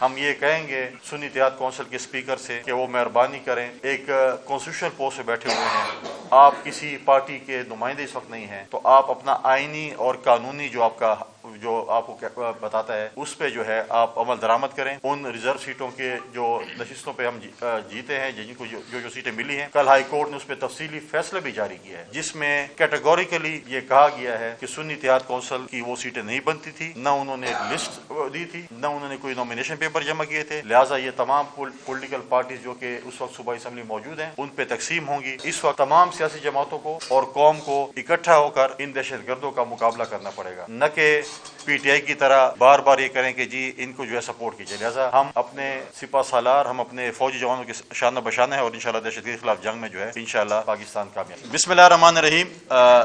हम ये कहेंगे सुन्नी इत्तेहाद कौंसिल के स्पीकर से कि वो मेहरबानी करें, एक कॉन्स्टिट्यूशनल पोस्ट पे बैठे हुए हैं, आप किसी पार्टी के नुमाइंदे इस वक्त नहीं हैं, तो आप अपना आईनी और कानूनी जो आपको बताता है उस पे जो है आप अमल दरामद करें। उन रिजर्व सीटों के जो नशिस्तों पे हम जीते हैं, जिनको जो सीटें मिली हैं, कल हाई कोर्ट ने उस पर तफसीली फैसला भी जारी किया है, जिसमें कैटेगोरिकली ये कहा गया है कि सुन्नी इत्तेहाद कौंसिल की वो सीटें नहीं बनती थी, न उन्होंने लिस्ट दी थी, न उन्होंने कोई नॉमिनेशन पेपर जमा किए थे। लिहाजा ये तमाम पॉलिटिकल पार्टीज जो कि उस वक्त सूबाई असम्बली मौजूद हैं उन पे तकसीम होंगी। इस वक्त तमाम सियासी जमातों को और कौम को इकट्ठा होकर इन दहशत गर्दों का मुकाबला करना पड़ेगा, न कि PTI की तरह बार बार ये करें कि जी इनको जो है सपोर्ट कीजिए। लिहाजा हम अपने सिपा सालार, हम अपने फौजी जवानों के शान बशाना है और इंशाल्लाह दहशतगर्दी के खिलाफ जंग में जो है इंशाल्लाह पाकिस्तान कामयाब। बिस्मिल्लाहिर्रहमानिर्रहीम।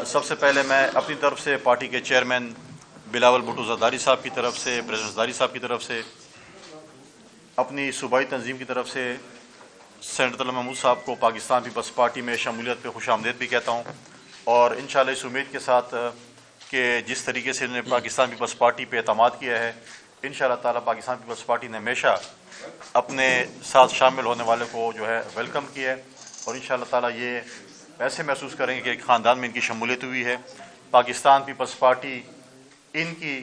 सबसे पहले मैं अपनी तरफ से पार्टी के चेयरमैन बिलावल भुट्टो ज़रदारी साहब की तरफ से, प्रेसिडेंट ज़रदारी साहब की तरफ से, अपनी सूबाई तंजीम की तरफ से सेनेटर तलब महमूद साहब को पाकिस्तान पीपल्स पार्टी में शमूलियत पे खुश आमदीद भी कहता हूँ और इंशाल्लाह इस उम्मीद के साथ कि जिस तरीके से उन्होंने पाकिस्तान पीपल्स पार्टी पे एतमाद किया है, इंशाल्लाह ताला पाकिस्तान पीपल्स पार्टी ने हमेशा अपने साथ शामिल होने वाले को जो है वेलकम किया है और इंशाल्लाह ताला ये ऐसे महसूस करेंगे कि एक ख़ानदान में इनकी शमूलियत हुई है। पाकिस्तान पीपल्स पार्टी इनकी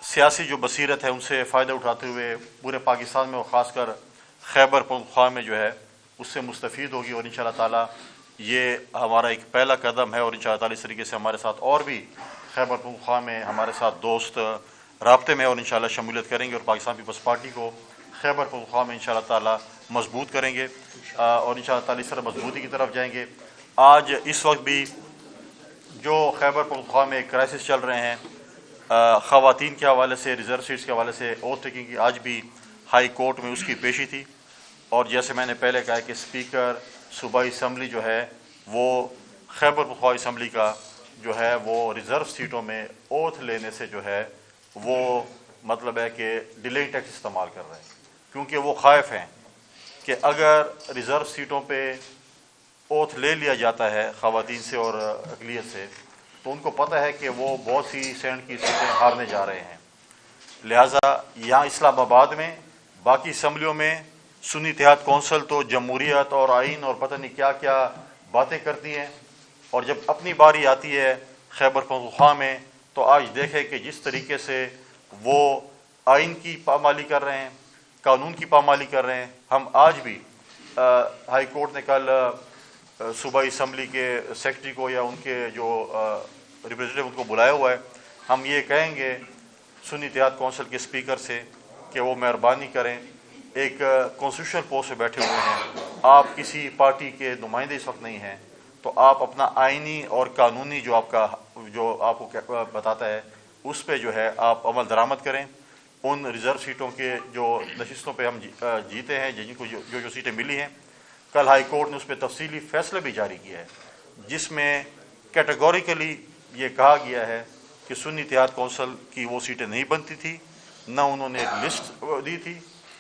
सियासी जो बसीरत है उनसे फ़ायदा उठाते हुए पूरे पाकिस्तान में और ख़ासकर खैबर पख्तूनख्वा में जो है उससे मुस्तफ़ीद होगी और इंशाल्लाह ताला ये हमारा एक पहला कदम है और इंशाल्लाह ताला इस तरीके से हमारे साथ और भी खैबर पख्तूनख्वा में हमारे साथ दोस्त राब्ते में और इंशाल्लाह शमूलियत करेंगे और पाकिस्तान पीपल्स पार्टी को खैबर पख्तूनख्वा में इंशाल्लाह ताला मजबूत करेंगे और इंशाल्लाह ताला इस तरह मजबूती की तरफ जाएंगे। आज इस वक्त भी जो खैबर पख्तूनख्वा में क्राइसिस चल रहे हैं, ख़वातीन के हवाले से, रिजर्व सीट्स के हवाले से ओथ टेकिंग की आज भी हाई कोर्ट में उसकी पेशी थी और जैसे मैंने पहले कहा कि स्पीकर सूबाई असम्बली जो है वो खैबर पख्तूनख्वा असम्बली का जो है वो रिजर्व सीटों में ओथ लेने से जो है वो मतलब है कि डिलेइंग टैक्स इस्तेमाल कर रहे हैं, क्योंकि वो खाइफ हैं कि अगर रिजर्व सीटों पे ओथ ले लिया जाता है ख़वातीन से और अक़लियत से तो उनको पता है कि वो बहुत सी सेनेट की सीटें हारने जा रहे हैं। लिहाजा यहाँ इस्लामाबाद में बाकी असम्बलियों में सुन्नी इत्तेहाद कौंसिल तो जमहूरियत और आइन और पता नहीं क्या क्या बातें करती हैं और जब अपनी बारी आती है खैबर पख्तूनख्वा में तो आज देखें कि जिस तरीके से वो आइन की पामाली कर रहे हैं, कानून की पामाली कर रहे हैं। हम आज भी हाई कोर्ट ने कल सूबाई असम्बली के सेक्रेटरी को या उनके जो रिप्रेजेंटेटिव उनको बुलाया हुआ है, हम ये कहेंगे सुन्नी इत्तेहाद कौंसिल के स्पीकर से कि वो मेहरबानी करें, एक कॉन्स्टिट्यूशनल पोस्ट पे बैठे हुए हैं, आप किसी पार्टी के नुमाइंदे इस वक्त नहीं हैं, तो आप अपना आईनी और कानूनी जो आपको बताता है उस पे जो है आप अमल दरामद करें। उन रिजर्व सीटों के जो नशिस्तों पे हम जीते हैं, जिनको जो सीटें मिली हैं, कल हाई कोर्ट ने उस पर तफसीली फैसला भी जारी किया है, जिसमें कैटेगोरिकली ये कहा गया है कि सुन्नी इत्तेहाद कौंसिल की वो सीटें नहीं बनती थी, न उन्होंने लिस्ट दी थी,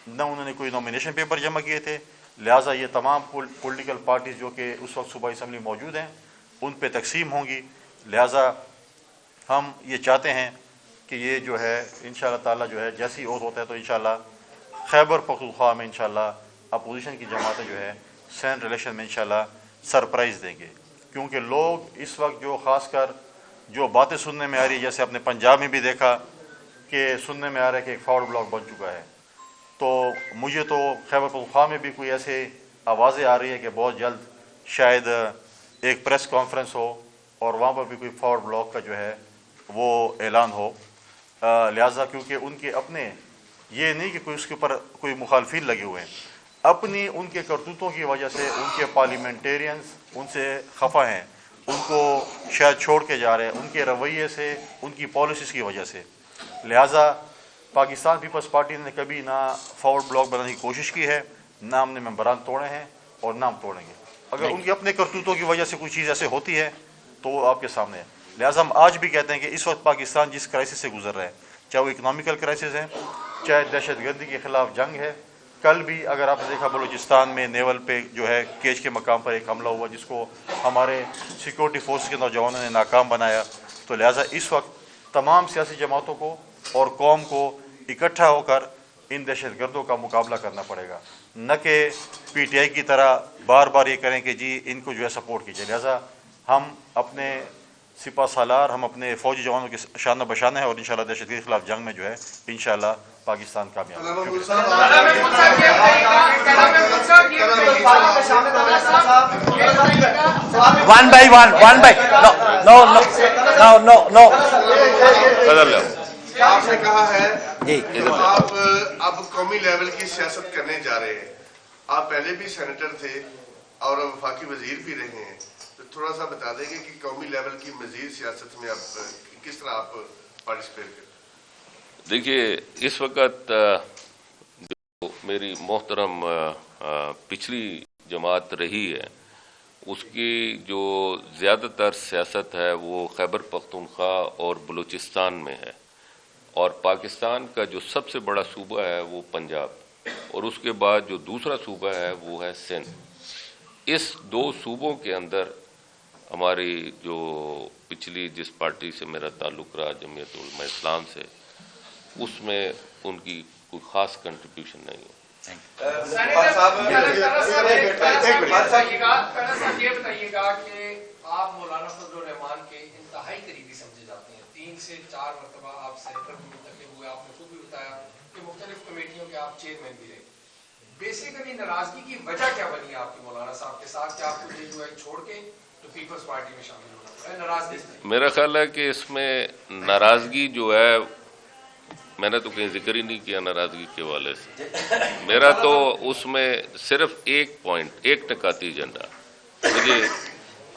न उन्होंने कोई नॉमिनेशन पेपर जमा किए थे। लिहाजा ये तमाम पॉलिटिकल पार्टीज जो कि उस वक्त सूबाई असम्बली मौजूद हैं उन पे तकसीम होंगी। लिहाजा हम ये चाहते हैं कि ये जो है इंशाल्लाह ताला जो है जैसी ओथ होता है तो इंशाल्लाह खैबर पख्तूनख्वा में इंशाल्लाह अपोजिशन की जमातें जो है सेनेट इलेक्शन में इंशाल्लाह सरप्राइज़ देंगे, क्योंकि लोग इस वक्त जो ख़ासकर जो बातें सुनने में आ रही है, जैसे अपने पंजाब में भी देखा कि सुनने में आ रहा है कि एक फॉरवर्ड ब्लॉक बन चुका है, तो मुझे तो खैबर पख्तूनख्वा में भी कोई ऐसे आवाज़ें आ रही है कि बहुत जल्द शायद एक प्रेस कॉन्फ्रेंस हो और वहाँ पर भी कोई फॉरवर्ड ब्लॉक का जो है वो ऐलान हो। लिहाजा क्योंकि उनके अपने ये नहीं कि कोई उसके ऊपर कोई मुखालफिन लगे हुए हैं, अपनी उनके करतूतों की वजह से उनके पार्लियामेंटेरियंस उनसे खफा हैं, उनको शायद छोड़ के जा रहे हैं उनके रवैये से, उनकी पॉलिसीज़ की वजह से। लिहाजा पाकिस्तान पीपल्स पार्टी ने कभी ना फॉरवर्ड ब्लॉक बनाने की कोशिश की है, ना हमने मेंबरान तोड़े हैं और ना हम तोड़ेंगे। अगर उनके अपने करतूतों की वजह से कोई चीज़ ऐसे होती है तो वो आपके सामने है। लिहाजा हम आज भी कहते हैं कि इस वक्त पाकिस्तान जिस क्राइसिस से गुजर रहा है, चाहे वो इकनॉमिकल क्राइसिस है, चाहे दहशतगर्दी के खिलाफ जंग है। कल भी अगर आपने देखा बलूचिस्तान में नेवल पे जो है केज के मकाम पर एक हमला हुआ जिसको हमारे सिक्योरिटी फोर्स के नौजवानों ने नाकाम बनाया। तो लिहाजा इस वक्त तमाम सियासी जमातों को और कौम को इकट्ठा होकर ان دہشت گردوں کا مقابلہ کرنا پڑے گا، نہ کہ پی ٹی آئی کی طرح بار بار یہ کریں کہ جی ان کو جو ہے سپورٹ کیجیے۔ لہٰذا ہم اپنے سپہ سالار، ہم اپنے فوجی جوانوں کے شانہ بشانہ ہیں، اور انشاءاللہ دہشت گردی کے خلاف جنگ میں جو ہے انشاءاللہ پاکستان کامیاب ہوگا۔ One by one by no. آپ نے کہا ہے کہ آپ اب قومی لیول کی سیاست کرنے جا رہے ہیں، آپ پہلے بھی سینیٹر تھے اور وفاقی وزیر بھی رہے ہیں، تو تھوڑا سا بتا دیں گے کہ قومی لیول کی مزید سیاست میں اب کس طرح آپ پارٹیسپیٹ کریں؟ دیکھیے، اس وقت جو میری محترم پچھلی جماعت رہی ہے، اس کی جو زیادہ تر سیاست ہے وہ خیبر پختونخوا اور بلوچستان میں ہے، اور پاکستان کا جو سب سے بڑا صوبہ ہے وہ پنجاب، اور اس کے بعد جو دوسرا صوبہ ہے وہ ہے سندھ۔ اس دو صوبوں کے اندر ہماری جو پچھلی جس پارٹی سے میرا تعلق رہا، جمعیت علماء اسلام سے، اس میں ان کی کوئی خاص کنٹریبیوشن نہیں ہے۔ یہ بتائیے گا کہ آپ مولانا فضل الرحمان کے انتہائی قریبی سمجھے جاتے ہیں، 3 سے 4 مرتبہ آپ سینیٹر بھی منتخب ہوئے، آپ نے خود بھی بتایا کہ مختلف کمیٹیوں کے آپ چیئرمین بھی رہے۔ بیسیکلی ناراضگی کی وجہ کیا بنی آپ کی مولانا صاحب کے ساتھ کہ آپ کو یہ جو ہے چھوڑ کے تو پیپلز پارٹی میں شامل ہونا پڑا؟ ناراضگی میرا خیال ہے کہ اس میں ناراضگی جو ہے، میں نے تو کہیں ذکر ہی نہیں کیا ناراضگی کے حوالے سے۔ میرا تو اس میں صرف ایک پوائنٹ، ایک نکاتی ایجنڈا، مجھے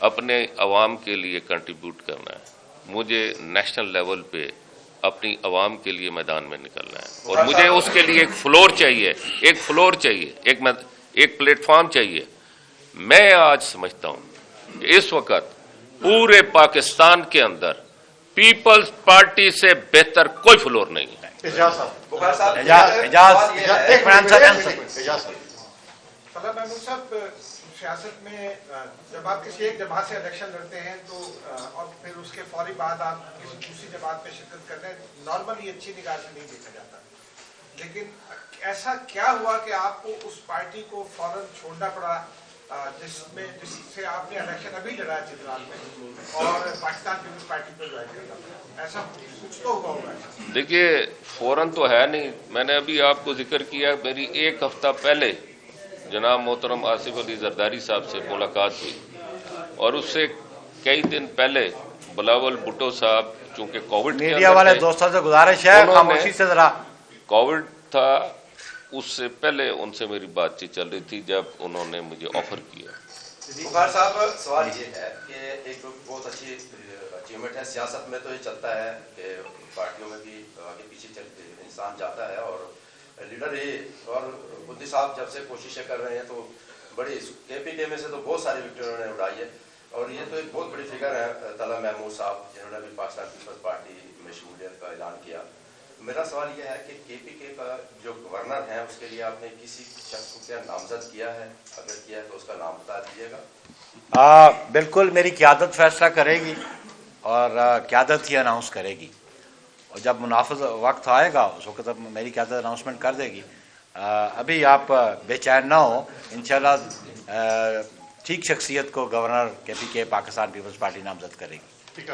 اپنے عوام کے لیے کنٹریبیوٹ کرنا ہے، مجھے نیشنل لیول پہ اپنی عوام کے لیے میدان میں نکلنا ہے، اور مجھے اس کے لیے ایک فلور چاہیے، ایک پلیٹ فارم چاہیے۔ میں آج سمجھتا ہوں کہ اس وقت پورے پاکستان کے اندر پیپلز پارٹی سے بہتر کوئی فلور نہیں ہے۔ سیاست میں جب آپ کسی ایک جماعت سے الیکشن لڑتے ہیں تو اور پھر اس کے فوری بعد آپ کسی دوسری جماعت میں شرکت کرتے ہیں، نارملی اچھی نگاہ سے نہیں دیکھا جاتا، لیکن ایسا کیا ہوا کہ آپ کو اس پارٹی کو فوراً چھوڑنا پڑا جس سے آپ نے الیکشن ابھی لڑا چترال میں اور پاکستان پیپلز پارٹی پہ جوائن کرنا؟ ایسا کچھ تو ہوا ہوگا۔ دیکھیے، فوراً تو ہے نہیں، میں نے ابھی آپ کو ذکر کیا، میری 1 ہفتہ پہلے جناب محترم آصف علی زرداری صاحب سے ملاقات ہوئی، اور اس سے کئی دن پہلے بلاول بھٹو صاحب، چونکہ کووڈ میڈیا والے دوستوں سے گزارش ہے خاموشی سے ذرا، کووڈ تھا، اس سے پہلے ان سے میری بات چیت چل رہی تھی جب انہوں نے مجھے آفر کیا۔ بخار صاحب، سوال یہ ہے کہ ایک بہت اچھی اچیومنٹ ہے سیاست میں، تو یہ چلتا ہے کہ پارٹیوں میں بھی آگے پیچھے انسان جاتا ہے، اور لیڈر یہ اور بدی صاحب جب سے کوششیں کر رہے ہیں تو بڑی کے پی کے میں سے تو بہت ساری وکٹری انہوں نے اڑائی ہے، اور یہ تو ایک بہت بڑی فگر ہے طلعت محمود صاحب، جنہوں نے بھی پاکستان پیپلز پارٹی میں شمولیت کا اعلان کیا۔ میرا سوال یہ ہے کہ کے پی کے کا جو گورنر ہے اس کے لیے آپ نے کسی شخص کو کیا نامزد کیا ہے؟ اگر کیا ہے تو اس کا نام بتا دیجیے گا۔ بالکل میری قیادت فیصلہ کرے گی اور قیادت ہی اناؤنس کرے گی، اور جب مناسب وقت آئے گا اس وقت میری قیادت اناؤنسمنٹ کر دے گی۔ ابھی آپ بے چین نہ ہو، انشاءاللہ ٹھیک شخصیت کو گورنر کے پی کے پاکستان پیپلز پارٹی نامزد کرے گی۔ ہمیشہ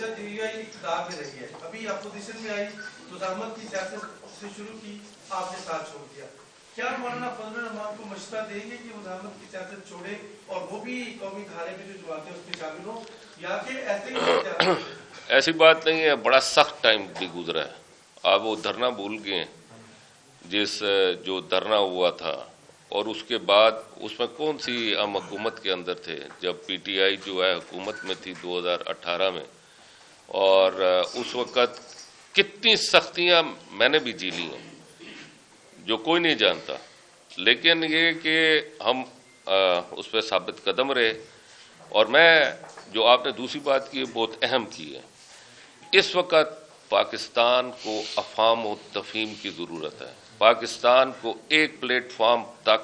اقتدار میں رہی ہے، ابھی اپوزیشن میں آئی تو زحمت کی سیاست سے شروع کی، آپ نے ساتھ چھوڑ دیا، کیا مولانا فضل الرحمان کو مشورہ دیں گے کہ وہ زحمت کی سیاست چھوڑے اور وہ بھی قومی دھارے میں جو جماعتیں اس میں شامل ہوں، یا کہ ایسے ہی؟ ایسی بات نہیں ہے، بڑا سخت ٹائم بھی گزرا ہے۔ آپ وہ دھرنا بھول گئے، جو دھرنا ہوا تھا، اور اس کے بعد اس میں کون سی ہم حکومت کے اندر تھے جب پی ٹی آئی جو ہے حکومت میں تھی 2018 میں، اور اس وقت کتنی سختیاں میں نے بھی جی لی ہیں جو کوئی نہیں جانتا، لیکن یہ کہ ہم اس پہ ثابت قدم رہے۔ اور میں جو آپ نے دوسری بات کی بہت اہم کی ہے، اس وقت پاکستان کو افہام و تفہیم کی ضرورت ہے، پاکستان کو ایک پلیٹ فارم تک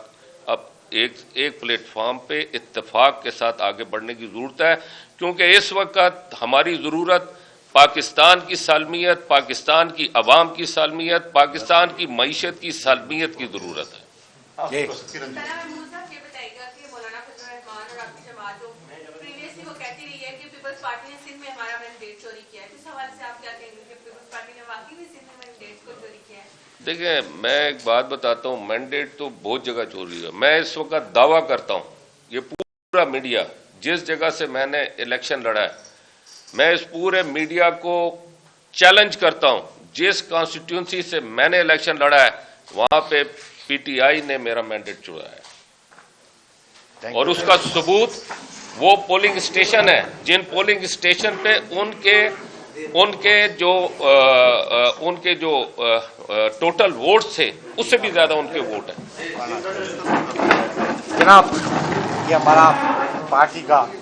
اب ایک پلیٹ فارم پہ اتفاق کے ساتھ آگے بڑھنے کی ضرورت ہے، کیونکہ اس وقت ہماری ضرورت پاکستان کی سالمیت، پاکستان کی عوام کی سالمیت، پاکستان کی معیشت کی سالمیت کی ضرورت ہے۔ پارٹی نے سندھ میں ہمارا مینڈیٹ چوری کیا ہے، اس حوالے سے آپ کیا کہیں گے کہ پیپلز پارٹی نے واقعی بھی سندھ میں مینڈیٹ کو چوری کیا ہے؟ دیکھیں، میں ایک بات بتاتا ہوں، مینڈیٹ تو بہت جگہ چوری ہے۔ میں اس وقت دعویٰ کرتا ہوں، یہ پورا میڈیا جس جگہ سے میں نے الیکشن لڑا ہے، میں اس پورے میڈیا کو چیلنج کرتا ہوں، جس کانسٹیٹیوئنسی سے میں نے الیکشن لڑا ہے وہاں پہ پی ٹی آئی نے میرا مینڈیٹ چورایا ہے، اور اس کا ثبوت وہ پولنگ اسٹیشن ہے جن پولنگ اسٹیشن پہ ان کے جو ٹوٹل ووٹس تھے اس سے بھی زیادہ ان کے ووٹ ہیں۔ جناب، یہ ہمارا پارٹی کا